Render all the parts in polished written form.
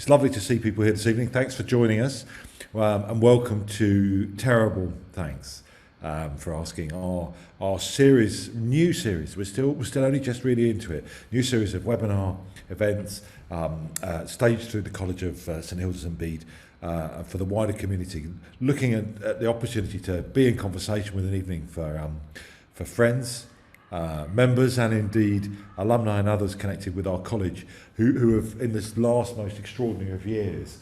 It's lovely to see people here this evening. Thanks for joining us, and welcome to Terrible Thanks for asking our series, new series. We're still only just really into it. New series of webinar events staged through the College of St Hild Bede for the wider community, looking at the opportunity to be in conversation with an evening for friends, members, and indeed alumni and others connected with our college who have, in this last most extraordinary of years,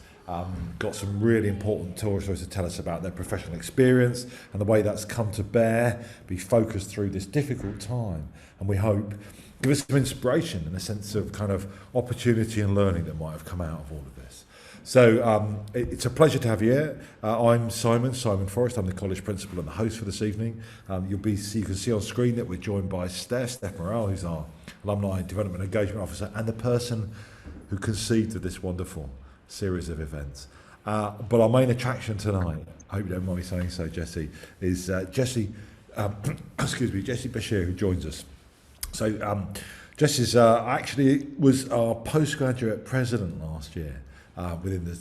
got some really important stories to tell us about their professional experience and the way that's come to bear, be focused through this difficult time, and we hope give us some inspiration and a sense of kind of opportunity and learning that might have come out of all of this. So it's a pleasure to have you here. I'm Simon Forrest. I'm the college principal and the host for this evening. You can see on screen that we're joined by Steph Morrell, who's our Alumni Development Engagement Officer and the person who conceived of this wonderful series of events. But our main attraction tonight, I hope you don't mind me saying so, Jesse, is Jesse Bachir, who joins us. So Jesse's actually was our postgraduate president last year. Within the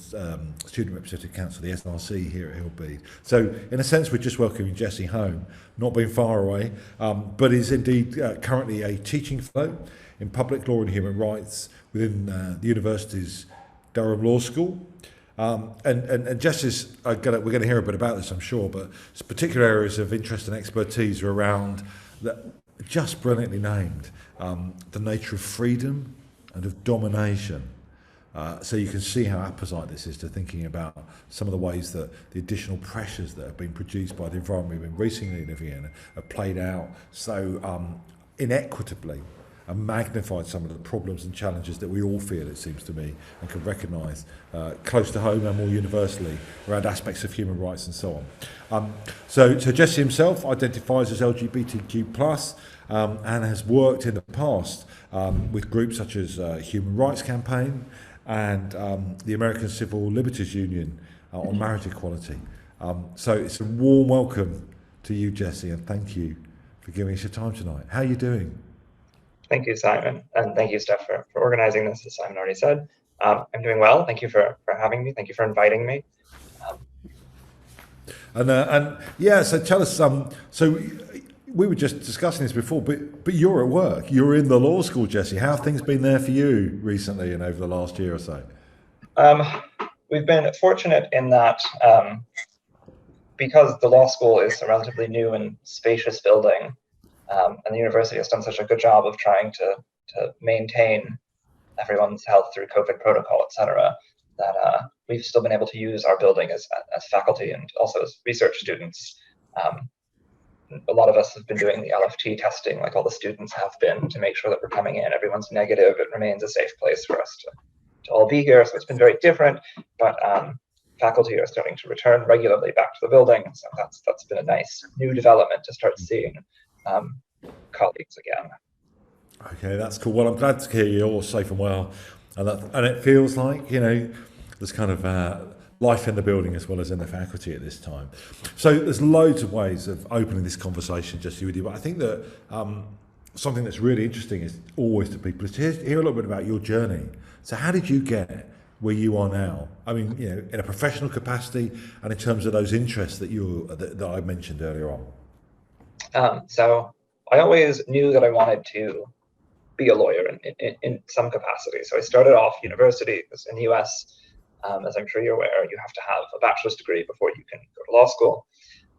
Student Representative Council, the SRC here at Hild Bede. So in a sense, we're just welcoming Jesse home, not being far away, but is indeed currently a teaching fellow in public law and human rights within the university's Durham Law School. And Jesse's, we're going to hear a bit about this, I'm sure, but particular areas of interest and expertise are around, just brilliantly named, the nature of freedom and of domination. So you can see how apposite this is to thinking about some of the ways that the additional pressures that have been produced by the environment we've been recently living in have played out so inequitably and magnified some of the problems and challenges that we all feel, it seems to me, and can recognise close to home and more universally around aspects of human rights and so on. So Jesse himself identifies as LGBTQ+, and has worked in the past with groups such as Human Rights Campaign, and the American Civil Liberties Union on marriage equality. So it's a warm welcome to you, Jesse, and thank you for giving us your time tonight. How are you doing? Thank you, Simon, and thank you, Steph, for organizing this, as Simon already said. I'm doing well. Thank you for having me. Thank you for inviting me. And yeah, so tell us, so we were just discussing this before, but you're at work. You're in the law school, Jesse. How have things been there for you recently and over the last year or so? We've been fortunate in that because the law school is a relatively new and spacious building, and the university has done such a good job of trying to maintain everyone's health through COVID protocol, et cetera, that we've still been able to use our building as faculty and also as research students. A lot of us have been doing the LFT testing, like all the students have been, to make sure that we're coming in, everyone's negative, it remains a safe place for us to all be here. So it's been very different, but faculty are starting to return regularly back to the building. So that's been a nice new development to start seeing colleagues again. Okay, that's cool. Well, I'm glad to hear you're all safe and well. And it feels like, there's kind of life in the building as well as in the faculty at this time. So there's loads of ways of opening this conversation just with you, but I think that something that's really interesting is always to people is to hear a little bit about your journey. So how did you get where you are now? I mean, in a professional capacity and in terms of those interests that that I mentioned earlier on. So I always knew that I wanted to be a lawyer in some capacity. So I started off university in the US. As I'm sure you're aware, you have to have a bachelor's degree before you can go to law school.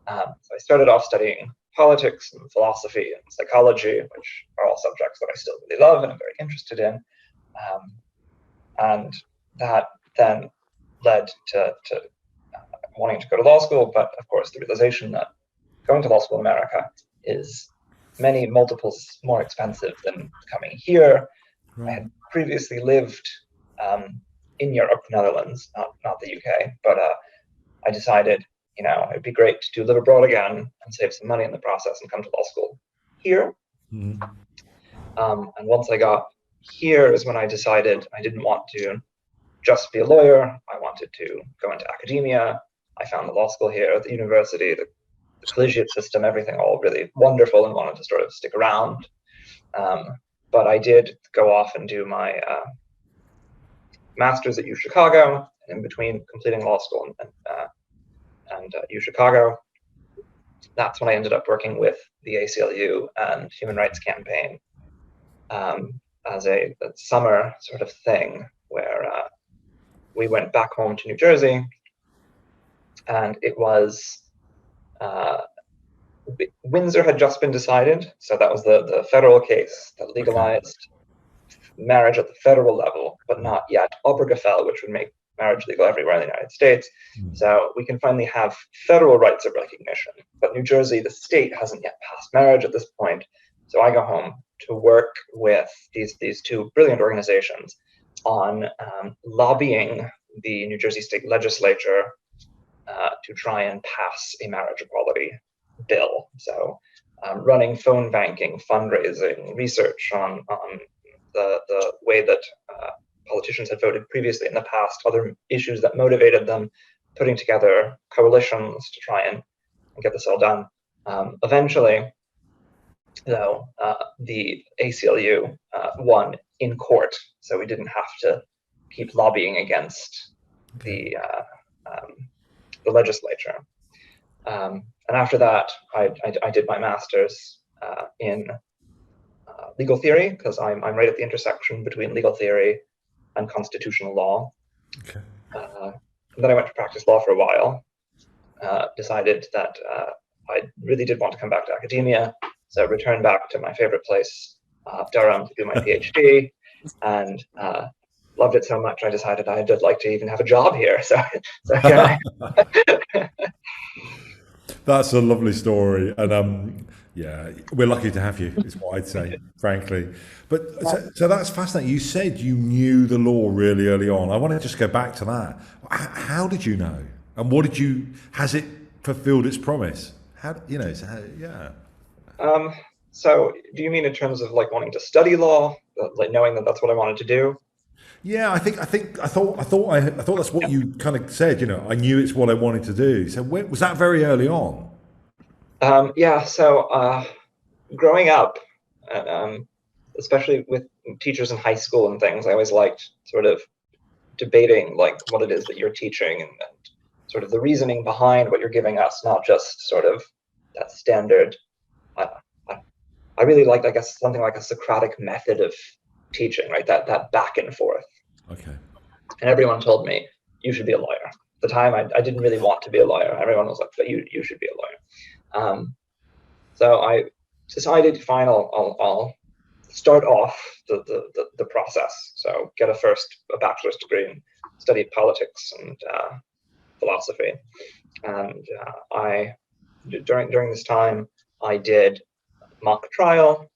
So I started off studying politics and philosophy and psychology, which are all subjects that I still really love and I'm very interested in. And that then led to wanting to go to law school, but of course the realization that going to law school in America is many multiples more expensive than coming here. Right. I had previously lived in Europe, Netherlands, not the UK, but I decided, it'd be great to live abroad again and save some money in the process and come to law school here. Mm-hmm. And once I got here is when I decided I didn't want to just be a lawyer. I wanted to go into academia. I found the law school here at the university, the collegiate system, everything all really wonderful, and wanted to sort of stick around. But I did go off and do my master's at U Chicago, and in between completing law school and U Chicago, that's when I ended up working with the ACLU and Human Rights Campaign as a summer sort of thing where we went back home to New Jersey, and it was Windsor had just been decided, so that was the federal case that legalized marriage at the federal level, but not yet Obergefell, which would make marriage legal everywhere in the United States. So we can finally have federal rights of recognition, but New Jersey, the state, hasn't yet passed marriage at this point. So I go home to work with these two brilliant organizations on lobbying the New Jersey state legislature to try and pass a marriage equality bill. So running phone banking, fundraising, research on the way that politicians had voted previously in the past, other issues that motivated them, putting together coalitions to try and get this all done. Eventually, though, the ACLU won in court, so we didn't have to keep lobbying against the legislature. And after that, I did my master's in legal theory, because I'm right at the intersection between legal theory and constitutional law. Okay. Then I went to practice law for a while, decided that I really did want to come back to academia, so returned back to my favorite place, Durham, to do my PhD, and loved it so much I decided I'd like to even have a job here. So here I That's a lovely story, and yeah, we're lucky to have you, is what I'd say, frankly. But so that's fascinating. You said you knew the law really early on. I want to just go back to that. How did you know, and what did you? Has it fulfilled its promise? Yeah. So do you mean in terms of like wanting to study law, like knowing that that's what I wanted to do? Yeah, I thought that's what you kind of said. I knew it's what I wanted to do. So was that very early on? Yeah. So growing up, especially with teachers in high school and things, I always liked sort of debating like what it is that you're teaching and sort of the reasoning behind what you're giving us, not just sort of that standard. I really liked, I guess, something like a Socratic method of teaching, right? That back and forth. Okay. And everyone told me you should be a lawyer. At the time, I didn't really want to be a lawyer. Everyone was like, but you should be a lawyer. So I decided, fine, I'll start off the process. So get a bachelor's degree and study politics and philosophy. And during this time, I did mock trial,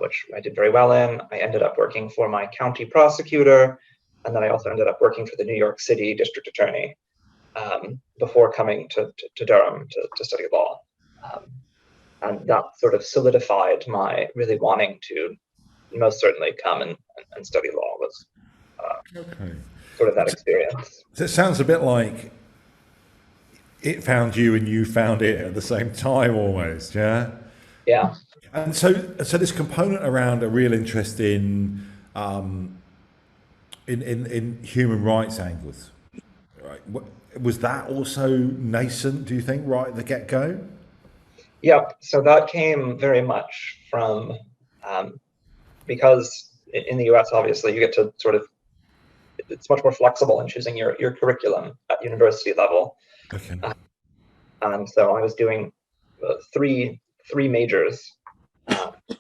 which I did very well in. I ended up working for my county prosecutor, and then I also ended up working for the New York City district attorney before coming to Durham to study law. And that sort of solidified my really wanting to most certainly come and study law, was sort of that experience. So it sounds a bit like it found you and you found it at the same time almost, yeah? Yeah. And so this component around a real interest in human rights angles, right? Was that also nascent, do you think, right at the get-go? Yep. So that came very much from, because in the US, obviously, you get to sort of, it's much more flexible in choosing your curriculum at university level. Okay. And so I was doing three majors,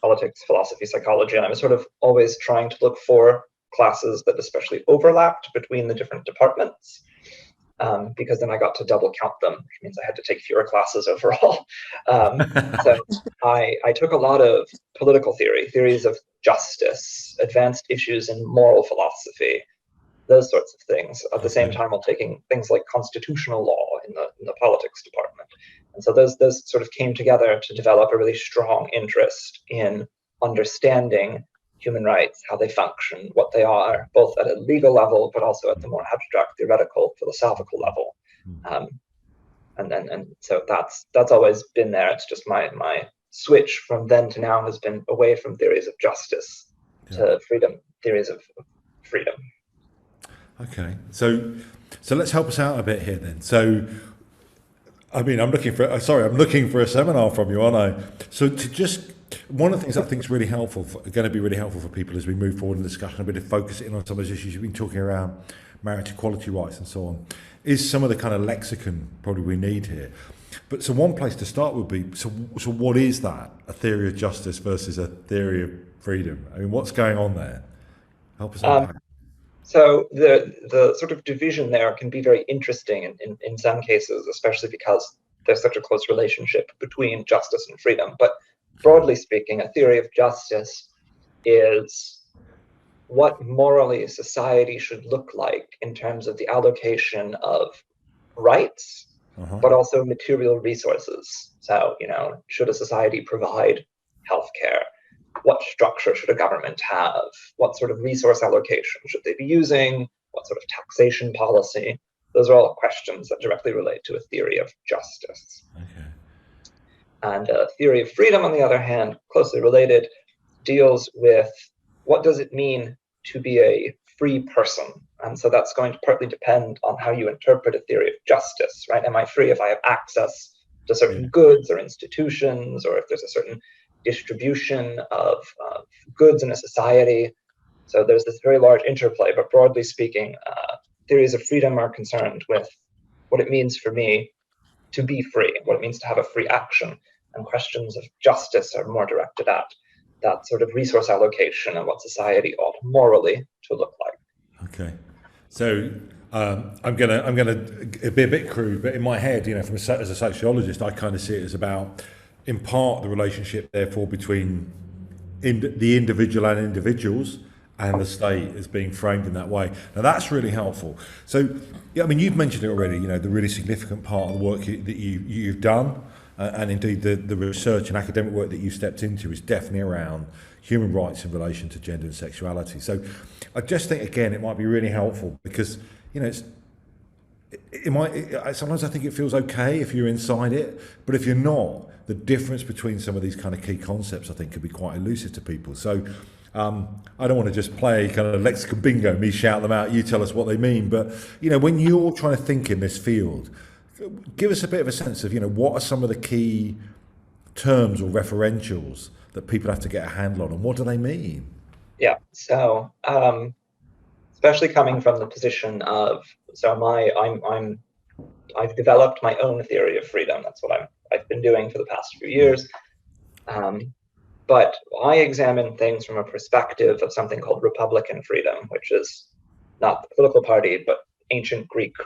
politics, philosophy, psychology, and I was sort of always trying to look for classes that especially overlapped between the different departments, because then I got to double count them, which means I had to take fewer classes overall. So I took a lot of political theories of justice, advanced issues in moral philosophy, those sorts of things, at the same time while taking things like constitutional law in the politics department. And so those sort of came together to develop a really strong interest in understanding human rights, how they function, what they are, both at a legal level, but also at the more abstract, theoretical, philosophical level. And so that's always been there. It's just my switch from then to now has been away from theories of justice to freedom, theories of freedom. Okay, so let's help us out a bit here then. So, I mean, I'm looking for a seminar from you, aren't I? So to just one of the things I think is really helpful, going to be really helpful for people as we move forward in the discussion, a bit of focus in on some of those issues you've been talking around, marriage equality rights and so on, is some of the kind of lexicon probably we need here. But so one place to start would be, so what is that? A theory of justice versus a theory of freedom? I mean, what's going on there? Help us unpack. So the sort of division there can be very interesting in some cases, especially because there's such a close relationship between justice and freedom. But broadly speaking, a theory of justice is what morally society should look like in terms of the allocation of rights, but also material resources. So, should a society provide healthcare? What structure should a government have? What sort of resource allocation should they be using? What sort of taxation policy? Those are all questions that directly relate to a theory of justice. Okay. And a theory of freedom, on the other hand, closely related, deals with what does it mean to be a free person? And so that's going to partly depend on how you interpret a theory of justice, right? Am I free if I have access to certain goods or institutions, or if there's a certain distribution of goods in a society? So there's this very large interplay, but broadly speaking, theories of freedom are concerned with what it means for me to be free, what it means to have a free action, and questions of justice are more directed at that sort of resource allocation and what society ought morally to look like. Okay, so I'm gonna be a bit crude, but in my head, as a sociologist, I kind of see it as about, in part, the relationship, therefore, between the individual and individuals and the state as being framed in that way. Now, that's really helpful. So, I mean, you've mentioned it already, the really significant part of the work that you've done, and indeed the research and academic work that you've stepped into is definitely around human rights in relation to gender and sexuality. So I just think, again, it might be really helpful because, sometimes I think it feels okay if you're inside it, but if you're not, the difference between some of these kind of key concepts, I think, could be quite elusive to people. So I don't want to just play kind of lexicon bingo, me shout them out, you tell us what they mean. But, when you're trying to think in this field, give us a bit of a sense of, what are some of the key terms or referentials that people have to get a handle on, and what do they mean? Yeah, so especially coming from the position of, I've developed my own theory of freedom. That's what I've been doing for the past few years. But I examine things from a perspective of something called Republican freedom, which is not the political party, but ancient Greek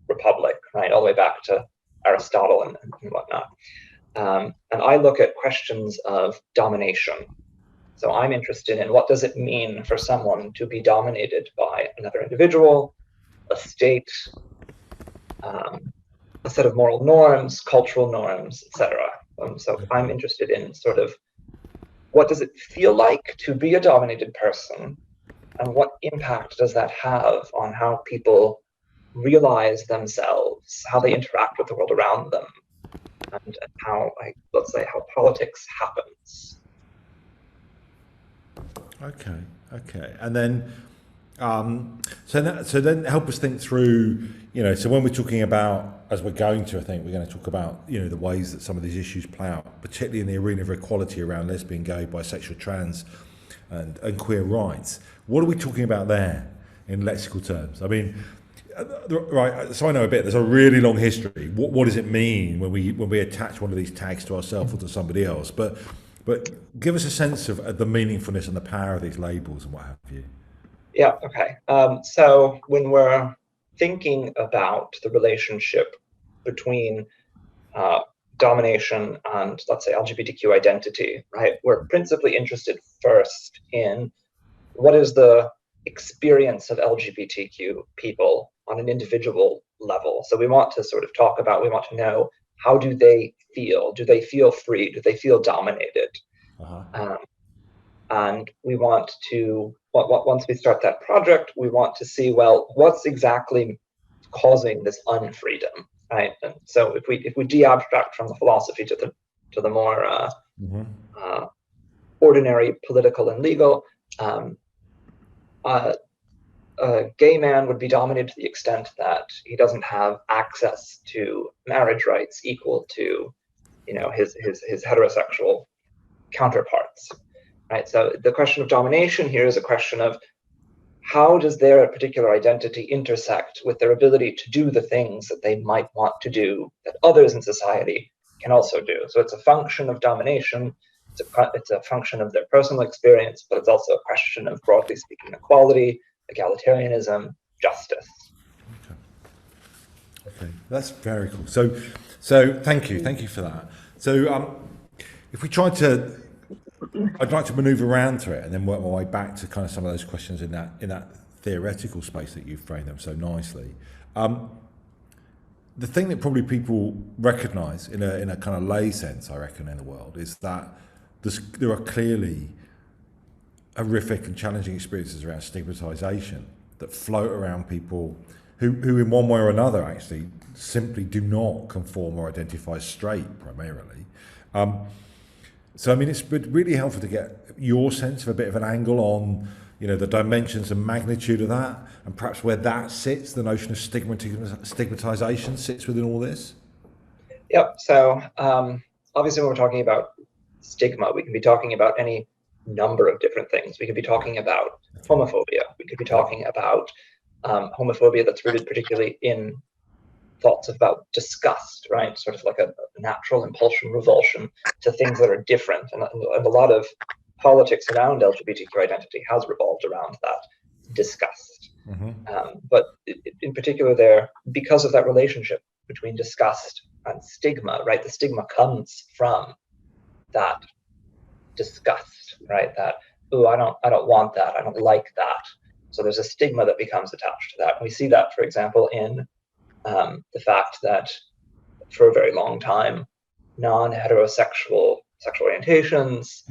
republic, right, all the way back to Aristotle and whatnot. And I look at questions of domination. So I'm interested in what does it mean for someone to be dominated by another individual, a state, a set of moral norms, cultural norms, etc. So I'm interested in sort of what does it feel like to be a dominated person, and what impact does that have on how people realize themselves, how they interact with the world around them, and how, let's say, how politics happens. Okay, and then so then help us think through, so when we're talking about, as we're going to, I think we're going to talk about, the ways that some of these issues play out, particularly in the arena of equality around lesbian, gay, bisexual, trans, and queer rights. What are we talking about there in lexical terms? I mean, right, so I know a bit. There's a really long history. What does it mean when we attach one of these tags to ourselves or to somebody else? But give us a sense of the meaningfulness and the power of these labels and what have you. Yeah, okay. So when we're thinking about the relationship between domination and, let's say, LGBTQ identity, right, we're principally interested first in what is the experience of LGBTQ people on an individual level. So we want to sort of we want to know, how do they feel? Do they feel free? Do they feel dominated? And we want to, once we start that project, we want to see, well, what's exactly causing this unfreedom, right? And so if we de-abstract from the philosophy to the more ordinary political and legal, a gay man would be dominated to the extent that he doesn't have access to marriage rights equal to, his heterosexual counterparts, right? So the question of domination here is a question of how does their particular identity intersect with their ability to do the things that they might want to do that others in society can also do. So it's a function of domination. It's a function of their personal experience, but it's also a question of, broadly speaking, equality, egalitarianism, justice. Okay, that's very cool. So thank you for that. So if we try to, I'd like to manoeuvre around to it and then work my way back to kind of some of those questions in that theoretical space that you've framed them so nicely. The thing that probably people recognise in a kind of lay sense, I reckon, in the world is that there are clearly horrific and challenging experiences around stigmatisation that float around people who in one way or another actually simply do not conform or identify straight primarily. So I mean, it's been really helpful to get your sense of a bit of an angle on, the dimensions and magnitude of that, and perhaps where that sits, the notion of stigmatization sits within all this. Yep. So obviously, when we're talking about stigma, we can be talking about any number of different things. We could be talking about homophobia. We could be talking about homophobia that's rooted particularly in thoughts about disgust, right? Sort of like a natural impulsion, revulsion to things that are different. And a lot of politics around LGBTQ identity has revolved around that disgust. Mm-hmm. But in particular there, because of that relationship between disgust and stigma, right? The stigma comes from that disgust, right? That, oh, I don't want that. I don't like that. So there's a stigma that becomes attached to that. And we see that, for example, in the fact that for a very long time, non-heterosexual sexual orientations,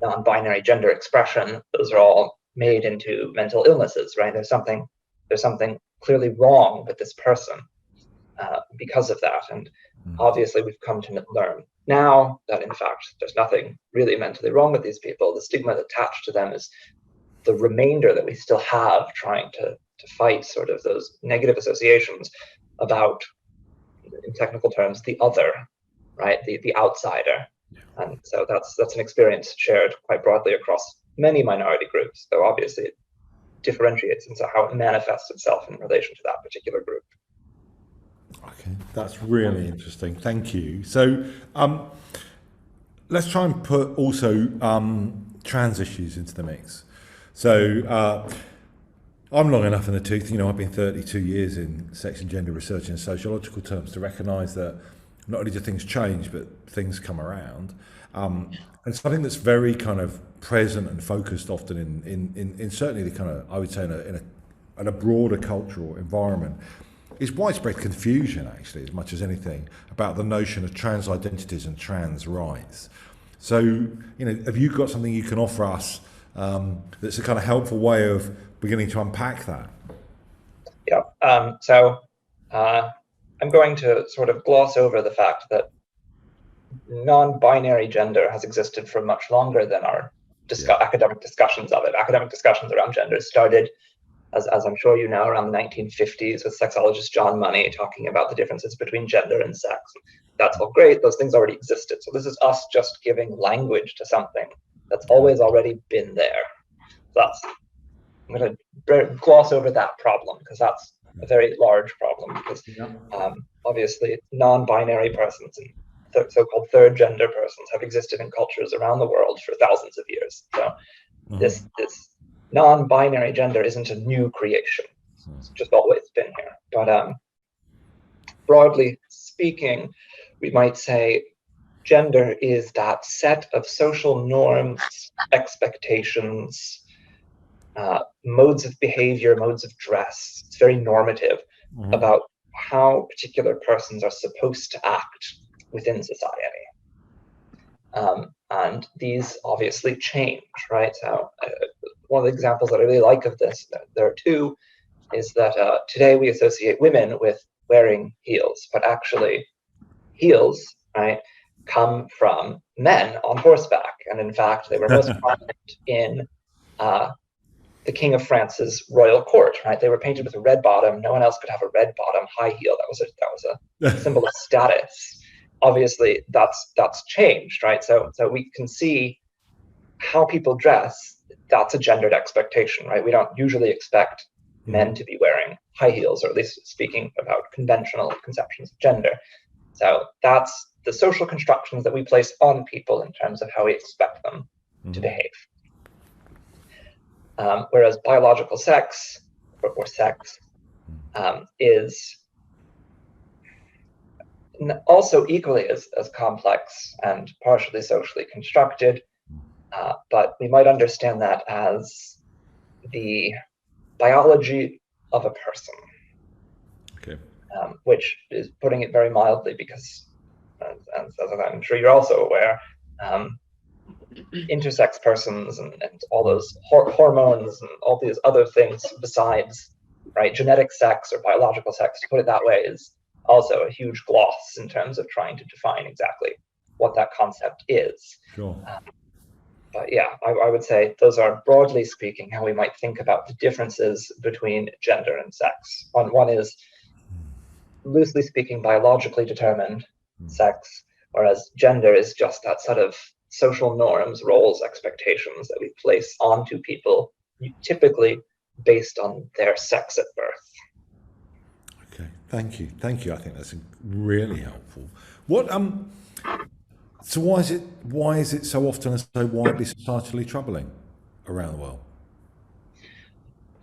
non-binary gender expression, those are all made into mental illnesses, right? There's something clearly wrong with this person because of that. And obviously we've come to learn now that in fact, there's nothing really mentally wrong with these people. The stigma attached to them is the remainder that we still have trying to fight sort of those negative associations about, in technical terms, the other, right? The outsider. And so that's an experience shared quite broadly across many minority groups, though obviously it differentiates into how it manifests itself in relation to that particular group. Okay, that's really interesting. Thank you. So let's try and put also trans issues into the mix. So I'm long enough in the tooth, I've been 32 years in sex and gender research in sociological terms to recognise that not only do things change, but things come around. And something that's very kind of present and focused often in certainly the kind of, I would say, in a broader cultural environment, is widespread confusion, actually, as much as anything, about the notion of trans identities and trans rights. So, have you got something you can offer us that's a kind of helpful way of beginning to unpack that? Yeah. So I'm going to sort of gloss over the fact that non-binary gender has existed for much longer than our academic discussions of it. Academic discussions around gender started, as I'm sure you know, around the 1950s with sexologist John Money talking about the differences between gender and sex. That's all great. Those things already existed. So this is us just giving language to something that's always already been there. I'm going to gloss over that problem because that's a very large problem, because obviously non-binary persons and so-called third gender persons have existed in cultures around the world for thousands of years. So this non-binary gender isn't a new creation. It's just always been here. But broadly speaking, we might say gender is that set of social norms, expectations, modes of behavior, modes of dress. It's very normative about how particular persons are supposed to act within society. And these obviously change, right? So one of the examples that I really like of this, there are two, is that today we associate women with wearing heels, but actually heels, right, come from men on horseback. And in fact, they were most prominent in the King of France's royal court, right? They were painted with a red bottom. No one else could have a red bottom high heel. That was a symbol of status. Obviously, that's changed, right? So we can see how people dress. That's a gendered expectation, right? We don't usually expect men to be wearing high heels, or at least speaking about conventional conceptions of gender. So that's the social constructions that we place on people in terms of how we expect them to behave. Whereas biological sex, or sex, is also equally as complex and partially socially constructed, but we might understand that as the biology of a person, which is putting it very mildly, because, as I'm sure you're also aware, intersex persons and all those hormones and all these other things besides, right, genetic sex or biological sex, to put it that way, is also a huge gloss in terms of trying to define exactly what that concept is. Sure. But yeah, I would say those are, broadly speaking, how we might think about the differences between gender and sex. One is, loosely speaking, biologically determined sex, whereas gender is just that sort of social norms, roles, expectations that we place onto people, typically based on their sex at birth. Okay, thank you. I think that's really helpful. What so why is it so often and so widely societally troubling around the world?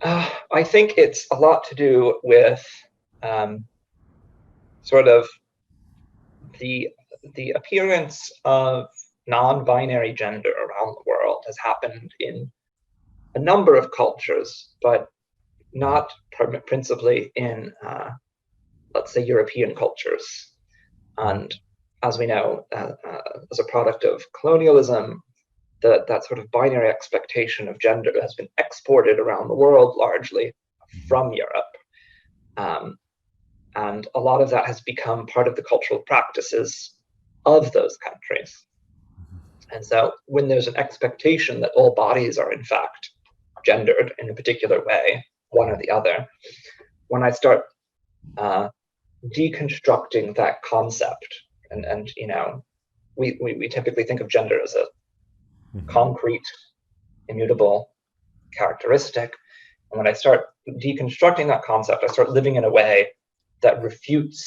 I think it's a lot to do with sort of the appearance of non-binary gender around the world has happened in a number of cultures, but not principally in, let's say, European cultures. And as we know, as a product of colonialism, that sort of binary expectation of gender has been exported around the world, largely from Europe. And a lot of that has become part of the cultural practices of those countries. And so when there's an expectation that all bodies are in fact gendered in a particular way, one or the other, when I start deconstructing that concept, and you know, we typically think of gender as a concrete, immutable characteristic. And when I start deconstructing that concept, I start living in a way that refutes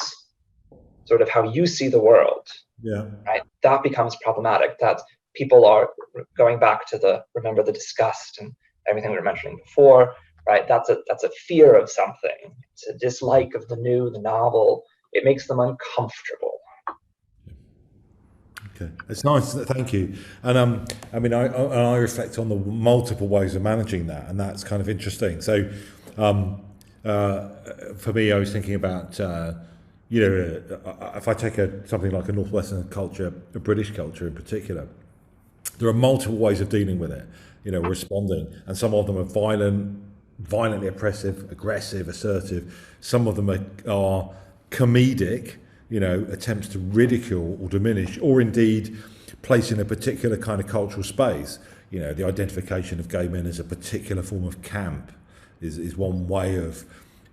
sort of how you see the world. Yeah. Right. That becomes problematic. That people are going back to remember the disgust and everything we were mentioning before. Right. That's a fear of something. It's a dislike of the new, the novel. It makes them uncomfortable. Okay, it's nice. Thank you. And I mean, I reflect on the multiple ways of managing that, and that's kind of interesting. So, for me, I was thinking about, you know, if I take something like a Northwestern culture, a British culture in particular, there are multiple ways of dealing with it, you know, responding. And some of them are violently oppressive, aggressive, assertive. Some of them are comedic, you know, attempts to ridicule or diminish, or indeed place in a particular kind of cultural space. You know, the identification of gay men as a particular form of camp is one way of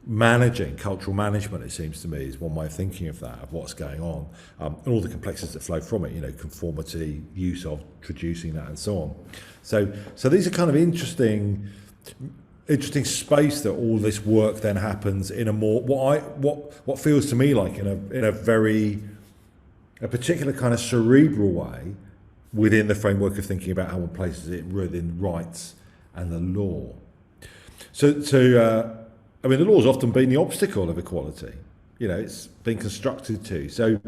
managing, cultural management, it seems to me, is one way of thinking of that, of what's going on, and all the complexities that flow from it, you know, conformity, use of, traducing that, and so on. So these are kind of interesting space that all this work then happens in a more, what feels to me like in a particular kind of cerebral way within the framework of thinking about how one places it within rights and the law. So I mean, the law's often been the obstacle of equality. You know, it's been constructed to. So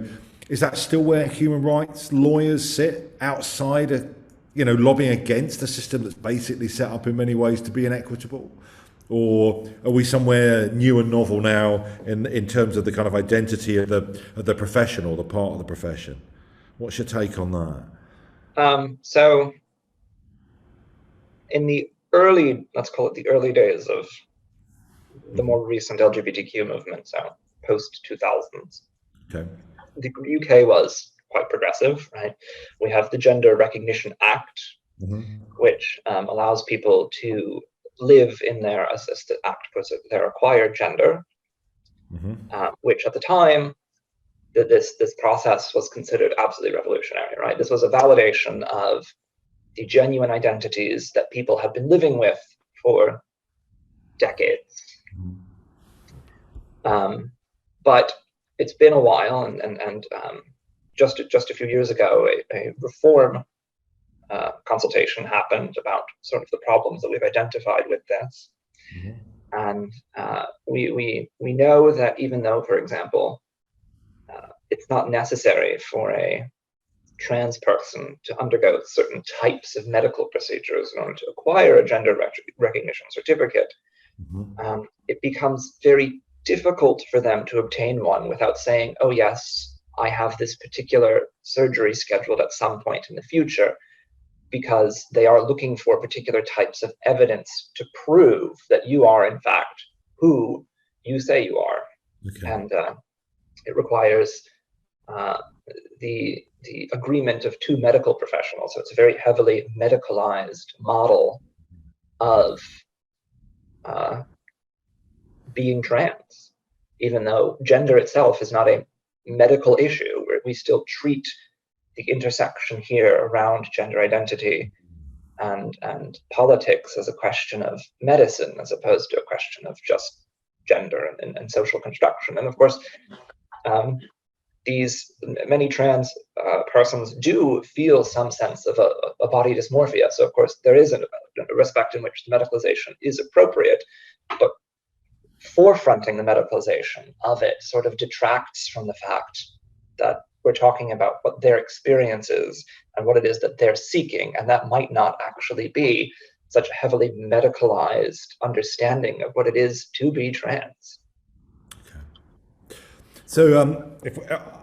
is that still where human rights lawyers sit, outside you know, lobbying against a system that's basically set up in many ways to be inequitable? Or are we somewhere new and novel now in terms of the kind of identity of the profession, or the part of the profession? What's your take on that? So in the early, let's call it the early days of the more recent LGBTQ movement, so post 2000s, okay, the UK was quite progressive, right? We have the Gender Recognition Act, which allows people to live in their, as the Act puts it, their acquired gender, which at the time, this process was considered absolutely revolutionary, right? This was a validation of the genuine identities that people have been living with for decades. But it's been a while, and just a few years ago, a reform consultation happened about sort of the problems that we've identified with this. And we know that even though, for example, it's not necessary for a trans person to undergo certain types of medical procedures in order to acquire a gender recognition certificate, it becomes very difficult for them to obtain one without saying, oh yes, I have this particular surgery scheduled at some point in the future, because they are looking for particular types of evidence to prove that you are in fact who you say you are. And it requires the agreement of two medical professionals. So it's a very heavily medicalized model of being trans, even though gender itself is not a medical issue, where we still treat the intersection here around gender identity and politics as a question of medicine, as opposed to a question of just gender and social construction. And of course, these many trans persons do feel some sense of a body dysmorphia. So of course, there is a respect in which the medicalization is appropriate, but forefronting the medicalization of it sort of detracts from the fact that we're talking about what their experience is and what it is that they're seeking, and that might not actually be such a heavily medicalized understanding of what it is to be trans. So,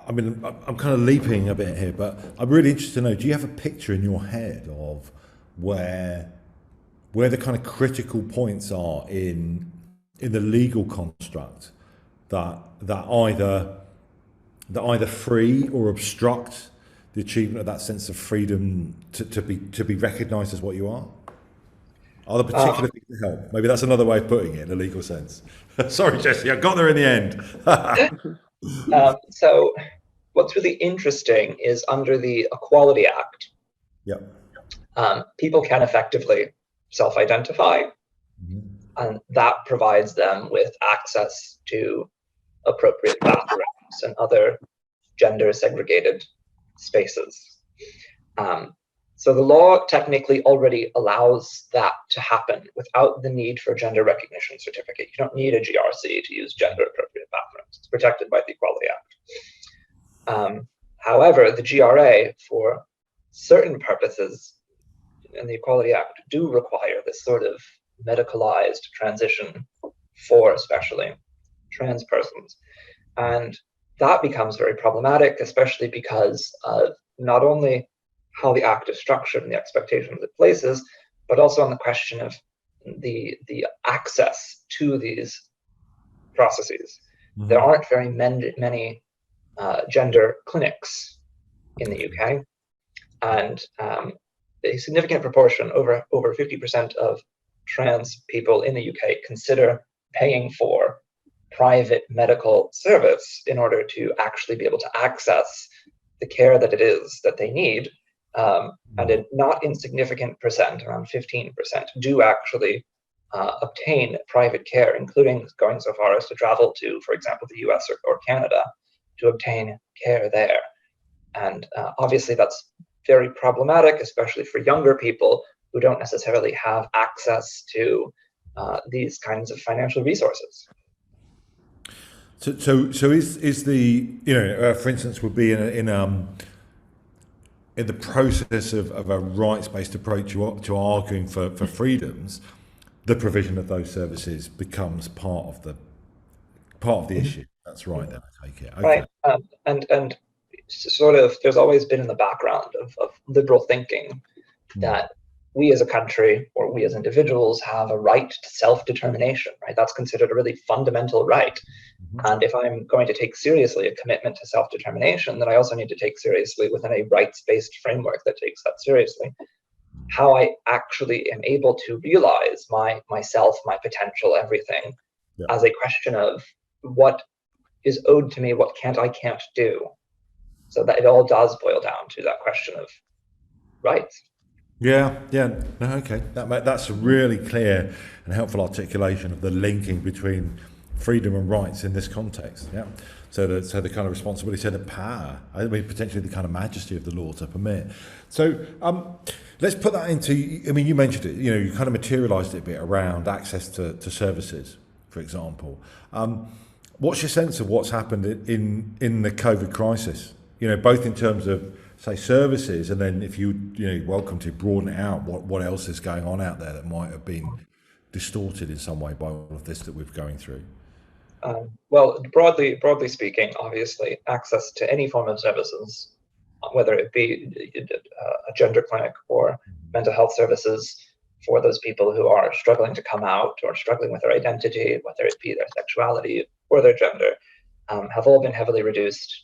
I'm kind of leaping a bit here, but I'm really interested to know, do you have a picture in your head of where the kind of critical points are in the legal construct that either free or obstruct the achievement of that sense of freedom to be recognised as what you are? Are there particular things that help? Maybe that's another way of putting it in a legal sense. Sorry, Jesse, I got there in the end. So what's really interesting is under the Equality Act, people can effectively self-identify, and that provides them with access to appropriate bathrooms and other gender segregated spaces. So the law technically already allows that to happen without the need for a gender recognition certificate. You don't need a GRC to use gender appropriate bathrooms. It's protected by the Equality Act. However, the GRA, for certain purposes in the Equality Act, do require this sort of medicalized transition for especially trans persons. And that becomes very problematic, especially because of not only how the act is structured and the expectations it places, but also on the question of the access to these processes. There aren't very many gender clinics in the UK, and a significant proportion, over 50% of trans people in the UK consider paying for private medical service in order to actually be able to access the care that it is that they need. And a not insignificant percent, around 15%, do actually obtain private care, including going so far as to travel to, for example, the US or Canada to obtain care there. And obviously that's very problematic, especially for younger people who don't necessarily have access to these kinds of financial resources. So is the, for instance, would be in the process of a rights-based approach to arguing for freedoms, the provision of those services becomes part of the issue. That's right. Then I take it. Okay. Right, and sort of, there's always been in the background of liberal thinking that we as a country or we as individuals have a right to self-determination, right? That's considered a really fundamental right. And if I'm going to take seriously a commitment to self-determination, then I also need to take seriously within a rights-based framework that takes that seriously. how I actually am able to realize myself, my potential, everything, Yeah. as a question of what is owed to me, what I can't do. So that it all does boil down to that question of rights. Yeah, yeah, no, okay. That's a really clear and helpful articulation of the linking between freedom and rights in this context. Yeah, so the kind of responsibility, so the power, I mean, potentially the kind of majesty of the law to permit. So let's put that into. I mean, you mentioned it. You know, you kind of materialised it a bit around access to services, for example. What's your sense of what's happened in the COVID crisis? You know, both in terms of, say, services, and then if you're welcome to broaden it out, what else is going on out there that might have been distorted in some way by all of this that we're going through? Well, broadly speaking, obviously, access to any form of services, whether it be a gender clinic or mental health services for those people who are struggling to come out or struggling with their identity, whether it be their sexuality or their gender, have all been heavily reduced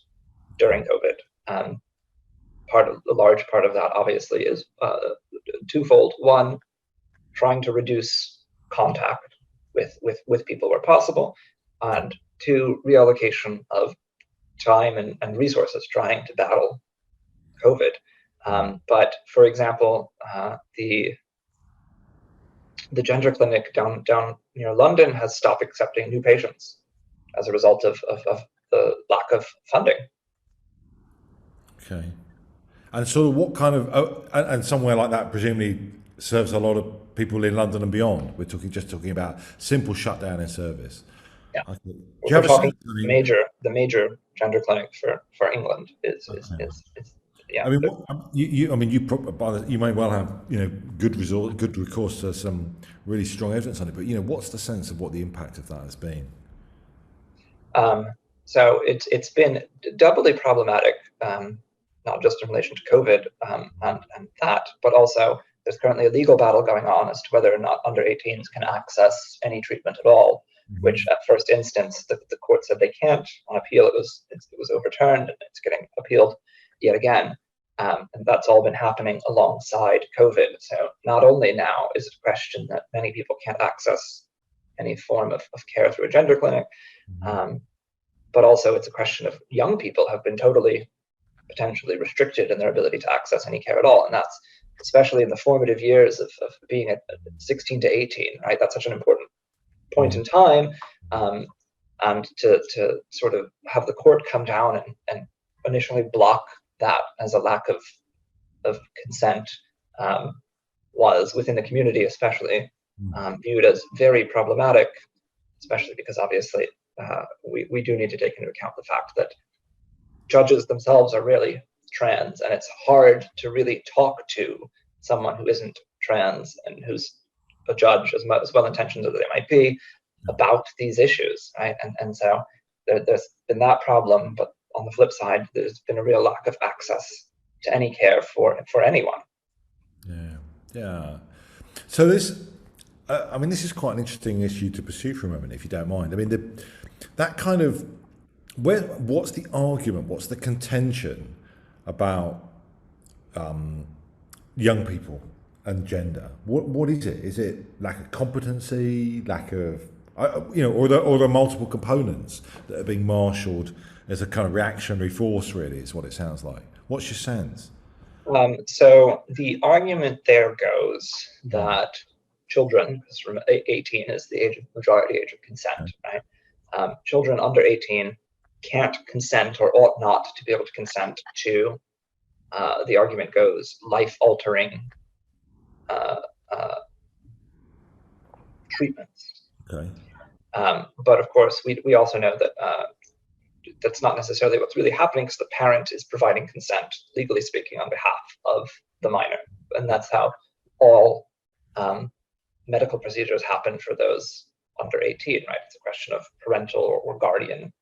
during COVID. A large part of that, obviously, is twofold. One, trying to reduce contact with people where possible, and two, reallocation of time and resources trying to battle COVID. But for example, the gender clinic down near London has stopped accepting new patients as a result of the lack of funding. Okay. And sort of what kind of, and somewhere like that presumably serves a lot of people in London and beyond. We're just talking about simple shutdown in service. Yeah, Okay. Do you we're have a talking sense? I mean, the major gender clinic for England is yeah. I mean, I mean, you may well have, good recourse to some really strong evidence on it. But what's the sense of what the impact of that has been? So it's been doubly problematic, not just in relation to COVID and that, but also there's currently a legal battle going on as to whether or not under 18s can access any treatment at all. Mm-hmm. Which at first instance the court said they can't. On appeal it was overturned, and it's getting appealed yet again. And that's all been happening alongside COVID. So not only now is it a question that many people can't access any form of care through a gender clinic, but also it's a question of young people have been totally potentially restricted in their ability to access any care at all. And that's especially in the formative years of being at 16 to 18, right? That's such an important point in time. And to sort of have the court come down and initially block that as a lack of consent was, within the community especially, viewed as very problematic, especially because obviously we do need to take into account the fact that judges themselves are really trans, and it's hard to really talk to someone who isn't trans and who's a judge, as well-intentioned as they might be, about these issues, right? And so there's been that problem, but on the flip side, there's been a real lack of access to any care for anyone. Yeah. So this, I mean, this is quite an interesting issue to pursue for a moment, if you don't mind. I mean, that kind of, what's the argument? What's the contention about young people and gender? What is it? Is it lack of competency, lack of, or the multiple components that are being marshalled as a kind of reactionary force? Really, is what it sounds like. What's your sense? So the argument there goes that children, because from 18 is the majority age of consent, right? Children under 18 can't consent or ought not to be able to consent to, the argument goes, life-altering treatments. Okay. But of course, we also know that that's not necessarily what's really happening, because the parent is providing consent, legally speaking, on behalf of the minor. And that's how all medical procedures happen for those under 18, right? It's a question of parental or guardian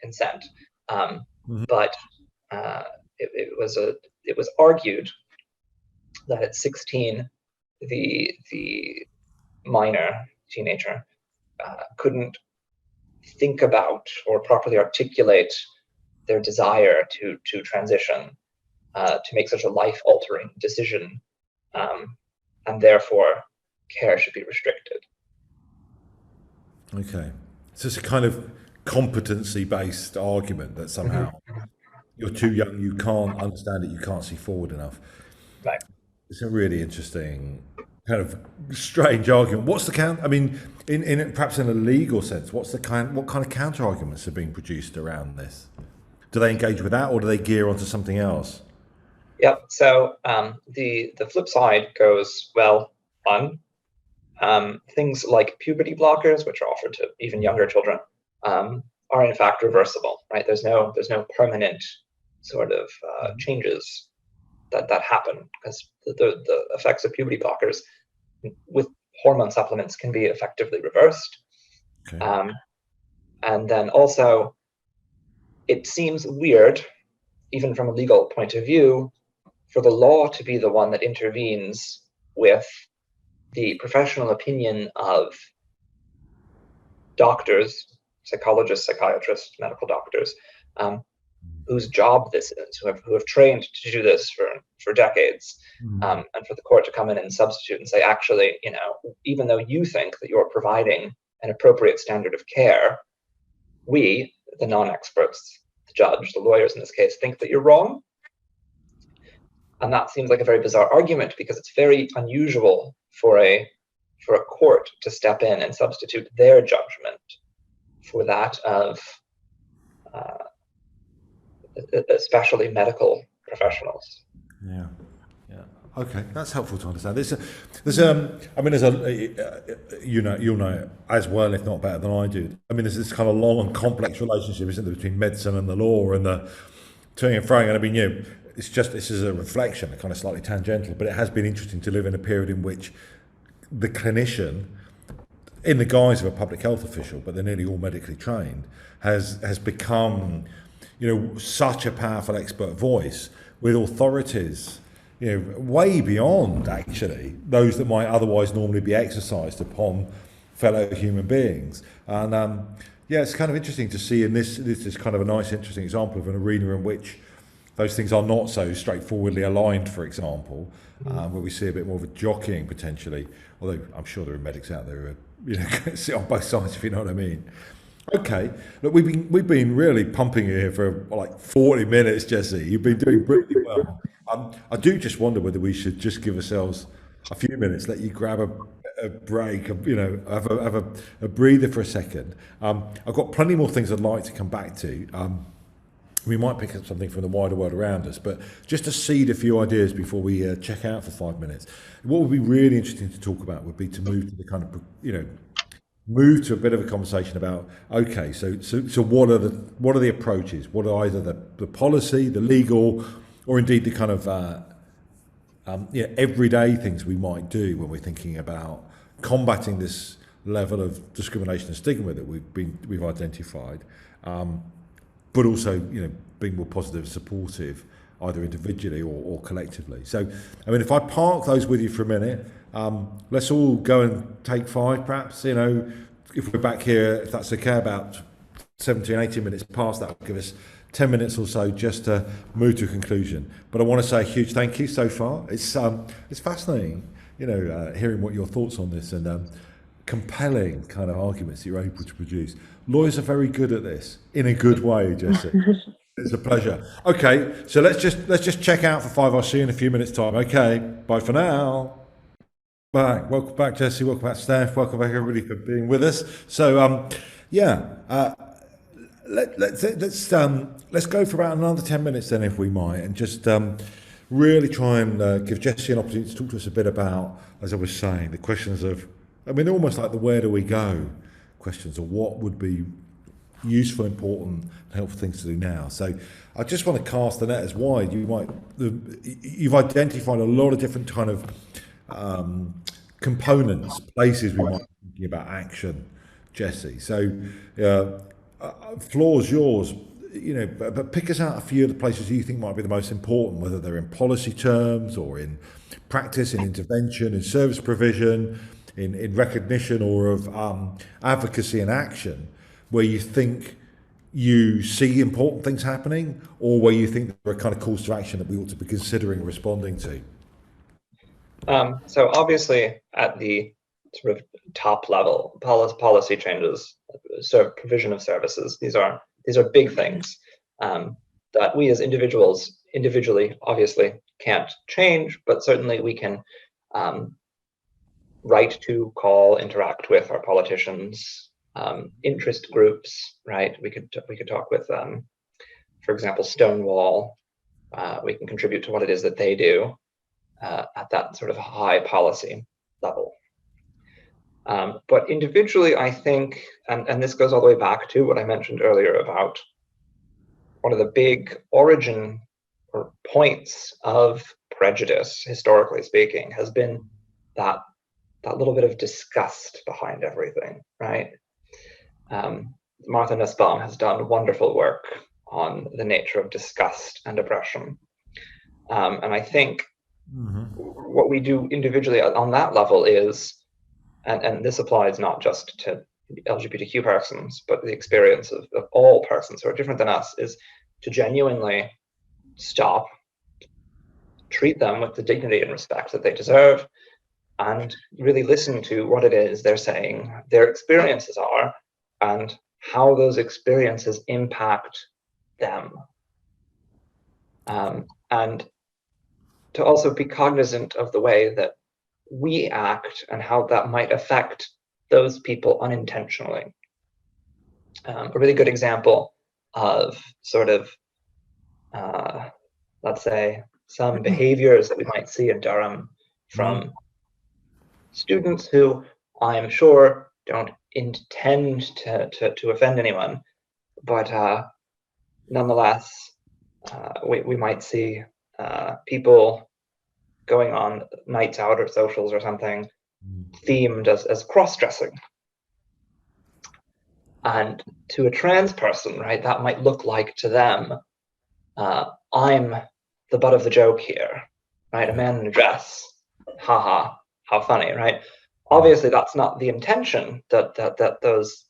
consent. But it was argued that at 16, the minor teenager couldn't think about or properly articulate their desire to transition, to make such a life-altering decision and therefore care should be restricted. Okay. So it's a kind of competency-based argument that somehow you're too young, you can't understand it, you can't see forward enough. Right. It's a really interesting, kind of strange argument. What's the count? I mean, in perhaps in a legal sense, what kind of counter arguments are being produced around this? Do they engage with that, or do they gear onto something else? Yep. So the flip side goes, well, things like puberty blockers, which are offered to even younger children, are in fact reversible. Right? There's no permanent sort of changes that happen, because the effects of puberty blockers with hormone supplements can be effectively reversed. Okay. And then also, it seems weird, even from a legal point of view, for the law to be the one that intervenes with the professional opinion of doctors, psychologists, psychiatrists, medical doctors, whose job this is, who have trained to do this for decades, and for the court to come in and substitute and say, actually, even though you think that you're providing an appropriate standard of care, we, the non-experts, the judge, the lawyers in this case, think that you're wrong. And that seems like a very bizarre argument, because it's very unusual for a court to step in and substitute their judgment for that of especially medical professionals. Yeah. Okay, that's helpful to understand. You'll know as well, if not better than I do. I mean, there's this kind of long and complex relationship, isn't there, between medicine and the law, and the toing and froing. And I mean, this is a reflection, kind of slightly tangential, but it has been interesting to live in a period in which the clinician, in the guise of a public health official, but they're nearly all medically trained, has become, such a powerful expert voice with authorities, way beyond actually those that might otherwise normally be exercised upon fellow human beings. And it's kind of interesting to see in this is kind of a nice, interesting example of an arena in which those things are not so straightforwardly aligned, for example, where we see a bit more of a jockeying potentially, although I'm sure there are medics out there who sit on both sides, if you know what I mean. Okay, look, we've been really pumping you here for like 40 minutes, Jesse. You've been doing really well. I do just wonder whether we should just give ourselves a few minutes, let you grab a break, have a breather for a second. I've got plenty more things I'd like to come back to. We might pick up something from the wider world around us, but just to seed a few ideas before we check out for 5 minutes. What would be really interesting to talk about would be to move to the kind of, move to a bit of a conversation about, okay, so what are the approaches? What are either the policy, the legal, or indeed the kind of everyday things we might do when we're thinking about combating this level of discrimination and stigma that we've identified, but also being more positive, supportive, either individually or collectively. So, I mean, if I park those with you for a minute, let's all go and take 5, perhaps. If we're back here, if that's okay, about 17, 18 minutes past, that will give us 10 minutes or so just to move to a conclusion. But I want to say a huge thank you so far. It's fascinating, hearing what your thoughts on this, and compelling kind of arguments that you're able to produce. Lawyers are very good at this, in a good way, Jesse. It's a pleasure. Okay, so let's just check out for 5. I'll see you in a few minutes' time. Okay, bye for now. Bye. Welcome back, Jesse. Welcome back, Steph. Welcome back, everybody, for being with us. So, let's go for about another 10 minutes then, if we might, and just really try and give Jesse an opportunity to talk to us a bit about, as I was saying, the questions of, almost like the where do we go questions, or what would be useful, important, and helpful things to do now. So I just want to cast the net as wide. You've identified a lot of different kind of components, places we might be thinking about action, Jesse. So floor's yours, but pick us out a few of the places you think might be the most important, whether they're in policy terms or in practice, in intervention, in service provision, in recognition, or of advocacy and action, where you think you see important things happening, or where you think there are kind of calls to action that we ought to be considering responding to. So obviously at the sort of top level, policy changes, provision of services, these are big things that we as individuals individually obviously can't change, but certainly we can write to, call, interact with our politicians, interest groups, right? We could talk with, for example, Stonewall. We can contribute to what it is that they do at that sort of high policy level. But individually, I think, and this goes all the way back to what I mentioned earlier about one of the big origin or points of prejudice, historically speaking, has been that little bit of disgust behind everything, right? Martha Nussbaum has done wonderful work on the nature of disgust and oppression. And I think what we do individually on that level is, and this applies not just to LGBTQ persons, but the experience of all persons who are different than us, is to genuinely stop, treat them with the dignity and respect that they deserve, and really listen to what it is they're saying their experiences are and how those experiences impact them. And to also be cognizant of the way that we act and how that might affect those people unintentionally. A really good example of sort of, let's say, some behaviors that we might see in Durham from students who I'm sure don't intend to offend anyone, but nonetheless, we might see people going on nights out or socials or something themed as cross-dressing. And to a trans person, right, that might look like to them, I'm the butt of the joke here, right? A man in a dress, haha, how funny, right? Obviously, that's not the intention that those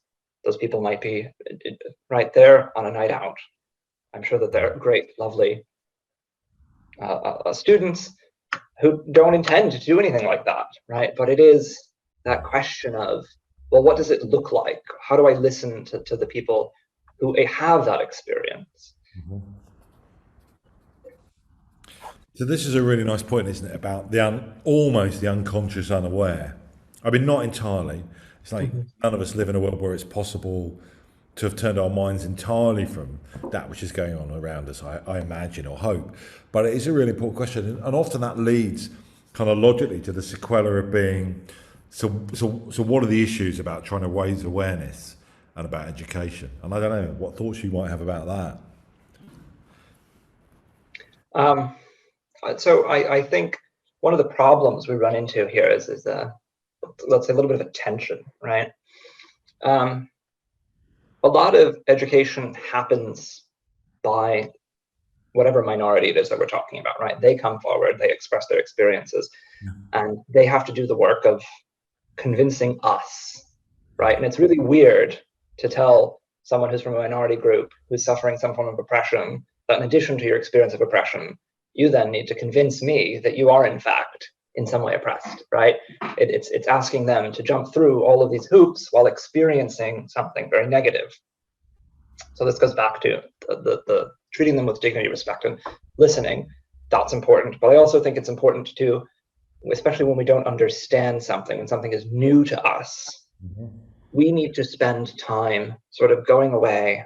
people might be right there on a night out. I'm sure that they're great, lovely students who don't intend to do anything like that, right? But it is that question of, well, what does it look like? How do I listen to the people who have that experience? So this is a really nice point, isn't it, about the almost the unconscious unaware. I mean, not entirely. It's like none of us live in a world where it's possible to have turned our minds entirely from that which is going on around us, I imagine or hope. But it is a really important question, and often that leads kind of logically to the sequela of being, so what are the issues about trying to raise awareness and about education? And I don't know, what thoughts you might have about that? So I think one of the problems we run into here is let's say a little bit of a tension, right? A lot of education happens by whatever minority it is that we're talking about, right? They come forward, they express their experiences, and they have to do the work of convincing us, right? And it's really weird to tell someone who's from a minority group who's suffering some form of oppression that in addition to your experience of oppression, you then need to convince me that you are in fact in some way oppressed, right? It's asking them to jump through all of these hoops while experiencing something very negative. So this goes back to the treating them with dignity, respect, and listening. That's important. But I also think it's important to, especially when we don't understand something and something is new to us, we need to spend time sort of going away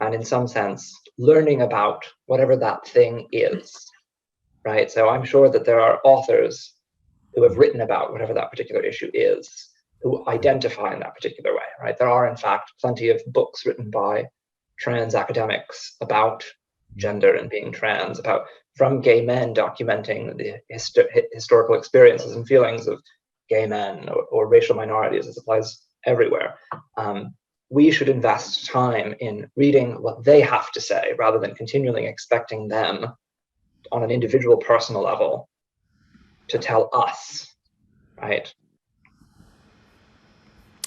and in some sense learning about whatever that thing is, right? So I'm sure that there are authors who have written about whatever that particular issue is, who identify in that particular way, right? There are in fact plenty of books written by trans academics about gender and being trans, from gay men documenting the historical experiences and feelings of gay men or racial minorities. This applies everywhere. We should invest time in reading what they have to say rather than continually expecting them on an individual personal level to tell us, right?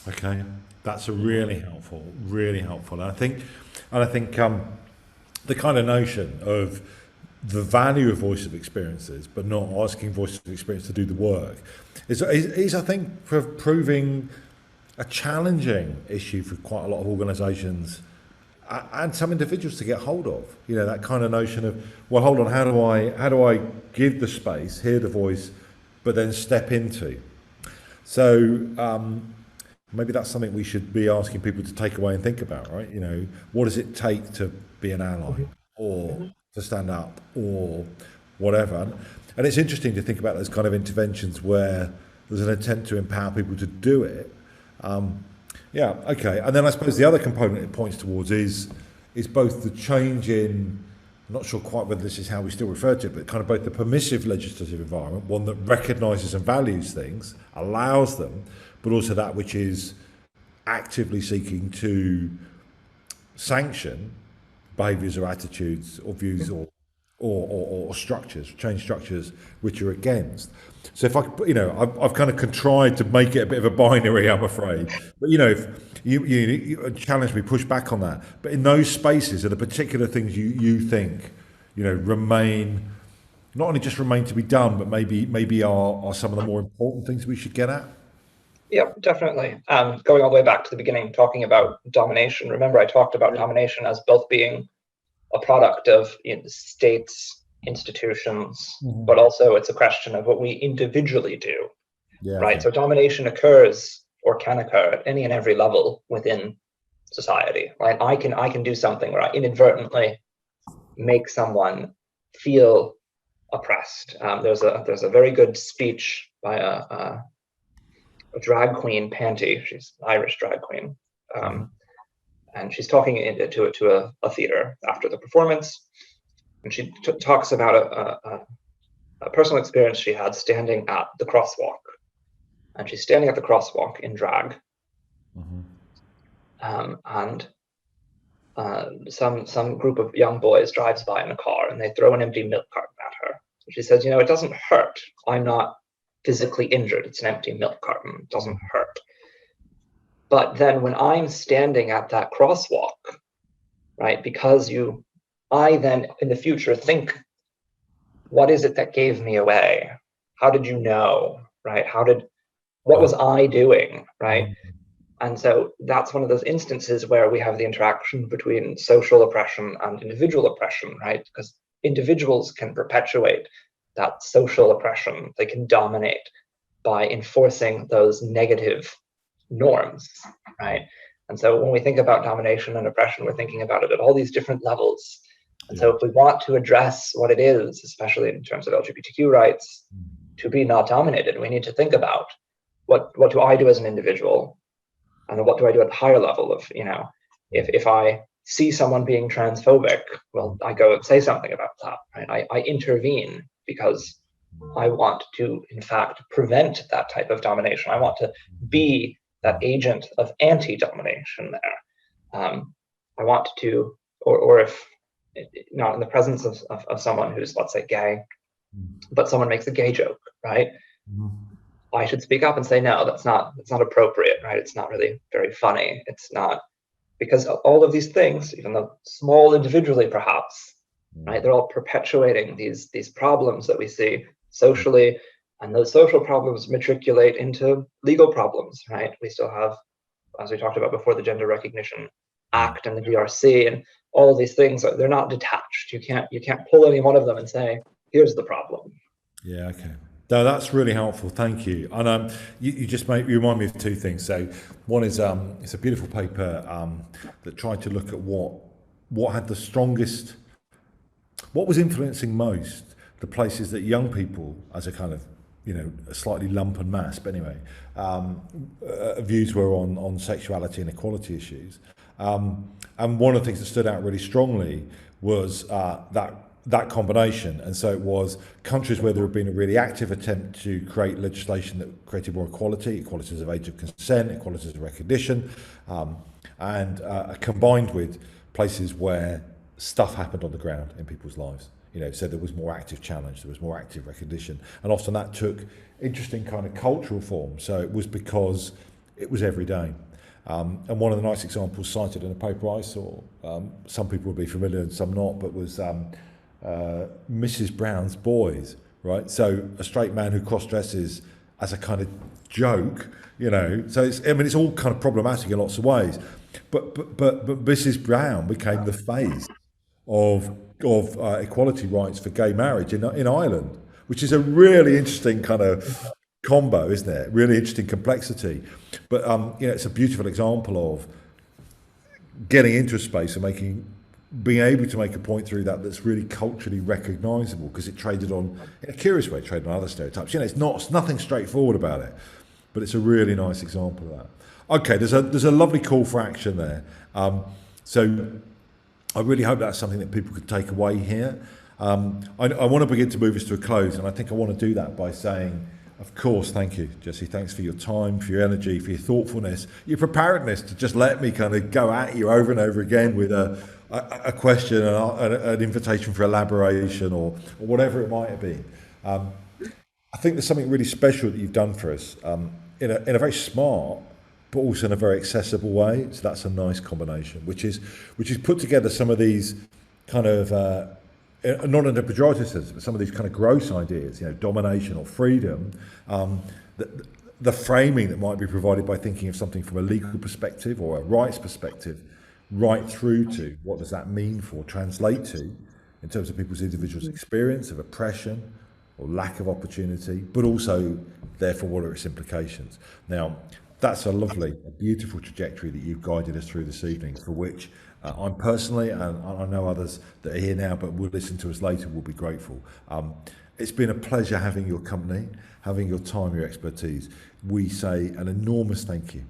Okay, that's a really helpful. And I think the kind of notion of the value of voice of experiences, but not asking voice of experience to do the work, is I think, proving a challenging issue for quite a lot of organisations and some individuals to get hold of. You know, that kind of notion of, well, hold on, how do I give the space, hear the voice, but then step into? So maybe that's something we should be asking people to take away and think about, right? You know, what does it take to be an ally, or to stand up, or whatever? And it's interesting to think about those kind of interventions where there's an attempt to empower people to do it. Yeah, okay. And then I suppose the other component it points towards is both the change in, I'm not sure quite whether this is how we still refer to it, but kind of both the permissive legislative environment, one that recognises and values things, allows them, but also that which is actively seeking to sanction behaviours or attitudes or views or structures, change structures which are against. So if I've kind of contrived to make it a bit of a binary, I'm afraid. But if you challenge me, push back on that. But in those spaces, are the particular things you think, remain, not only just remain to be done, but maybe are some of the more important things we should get at? Yeah, definitely. Going all the way back to the beginning, talking about domination. Remember, I talked about domination as both being a product of states, institutions, but also it's a question of what we individually do, right? So domination occurs or can occur at any and every level within society, right? I can do something where I inadvertently make someone feel oppressed. There's a very good speech by a drag queen, Panty. She's an Irish drag queen. And she's talking to a theater after the performance, and she talks about a personal experience she had standing at the crosswalk. And she's standing at the crosswalk in drag, and some group of young boys drives by in a car, and they throw an empty milk carton at her. So she says, it doesn't hurt. I'm not physically injured. It's an empty milk carton. It doesn't hurt. But then when I'm standing at that crosswalk, right, because I then in the future think, what is it that gave me away? How did you know, right? What was I doing, right? And so that's one of those instances where we have the interaction between social oppression and individual oppression, right? Because individuals can perpetuate that social oppression. They can dominate by enforcing those negative norms, right? And so when we think about domination and oppression, we're thinking about it at all these different levels. And so if we want to address what it is, especially in terms of LGBTQ rights, to be not dominated, we need to think about what do I do as an individual, and then what do I do at the higher level of, if I see someone being transphobic, well, I go and say something about that, right? I intervene because I want to, in fact, prevent that type of domination. I want to be that agent of anti-domination there. I want to, or if not in the presence of someone who's, let's say, gay, but someone makes a gay joke, right? I should speak up and say, no, that's not appropriate, right? It's not really very funny. It's not, because all of these things, even though small individually perhaps, right, they're all perpetuating these problems that we see socially, and those social problems matriculate into legal problems, right? We still have, as we talked about before, the Gender Recognition Act and the DRC, and all of these things, they're not detached. You can't pull any one of them and say, here's the problem. Yeah, okay. No, that's really helpful. Thank you. And you remind me of two things. So one is it's a beautiful paper that tried to look at what had the strongest, what was influencing most the places that young people, as a kind of a slightly lumpen mass, but anyway, views were on sexuality and equality issues. And one of the things that stood out really strongly was that combination. And so it was countries where there had been a really active attempt to create legislation that created more equalities of age of consent, equalities of recognition, and combined with places where stuff happened on the ground in people's lives. So there was more active challenge, there was more active recognition, and often that took interesting kind of cultural form. So it was because it was every day. And one of the nice examples cited in a paper I saw, some people would be familiar and some not, but was Mrs. Brown's boys, right? So a straight man who cross-dresses as a kind of joke, you know. So it's all kind of problematic in lots of ways. But Mrs. Brown became the face of equality rights for gay marriage in Ireland, which is a really interesting kind of combo, isn't it? Really interesting complexity. But it's a beautiful example of getting into a space and being able to make a point through that's really culturally recognisable, because it traded on, in a curious way, traded on other stereotypes. It's nothing straightforward about it, but it's a really nice example of that. Okay, there's a lovely call for action there. So I really hope that's something that people could take away here. I want to begin to move us to a close, and I think I want to do that by saying, of course, thank you, Jesse. Thanks for your time, for your energy, for your thoughtfulness, your preparedness to just let me kind of go at you over and over again with a question and an invitation for elaboration or whatever it might have been. I think there's something really special that you've done for us in a very smart, but also in a very accessible way. So that's a nice combination, which is put together some of these kind of not in a pejorative sense, but some of these kind of gross ideas, domination or freedom, the framing that might be provided by thinking of something from a legal perspective or a rights perspective, right through to what does that mean for, translate to, in terms of people's individual experience of oppression or lack of opportunity, but also, therefore, what are its implications? Now, that's a beautiful trajectory that you've guided us through this evening, for which I'm personally, and I know others that are here now but will listen to us later, will be grateful. It's been a pleasure having your company, having your time, your expertise. We say an enormous thank you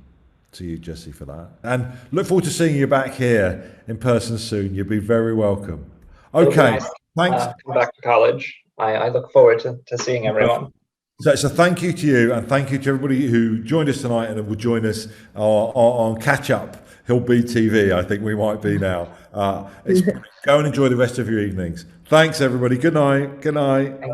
to you, Jesse, for that. And look forward to seeing you back here in person soon. You'll be very welcome. Okay, nice. Thanks. Come back to college. I look forward to seeing everyone. So thank you to you, and thank you to everybody who joined us tonight and will join us on Catch Up, Hild Bede TV, I think we might be now. Go and enjoy the rest of your evenings. Thanks, everybody. Good night. Good night. Thank you.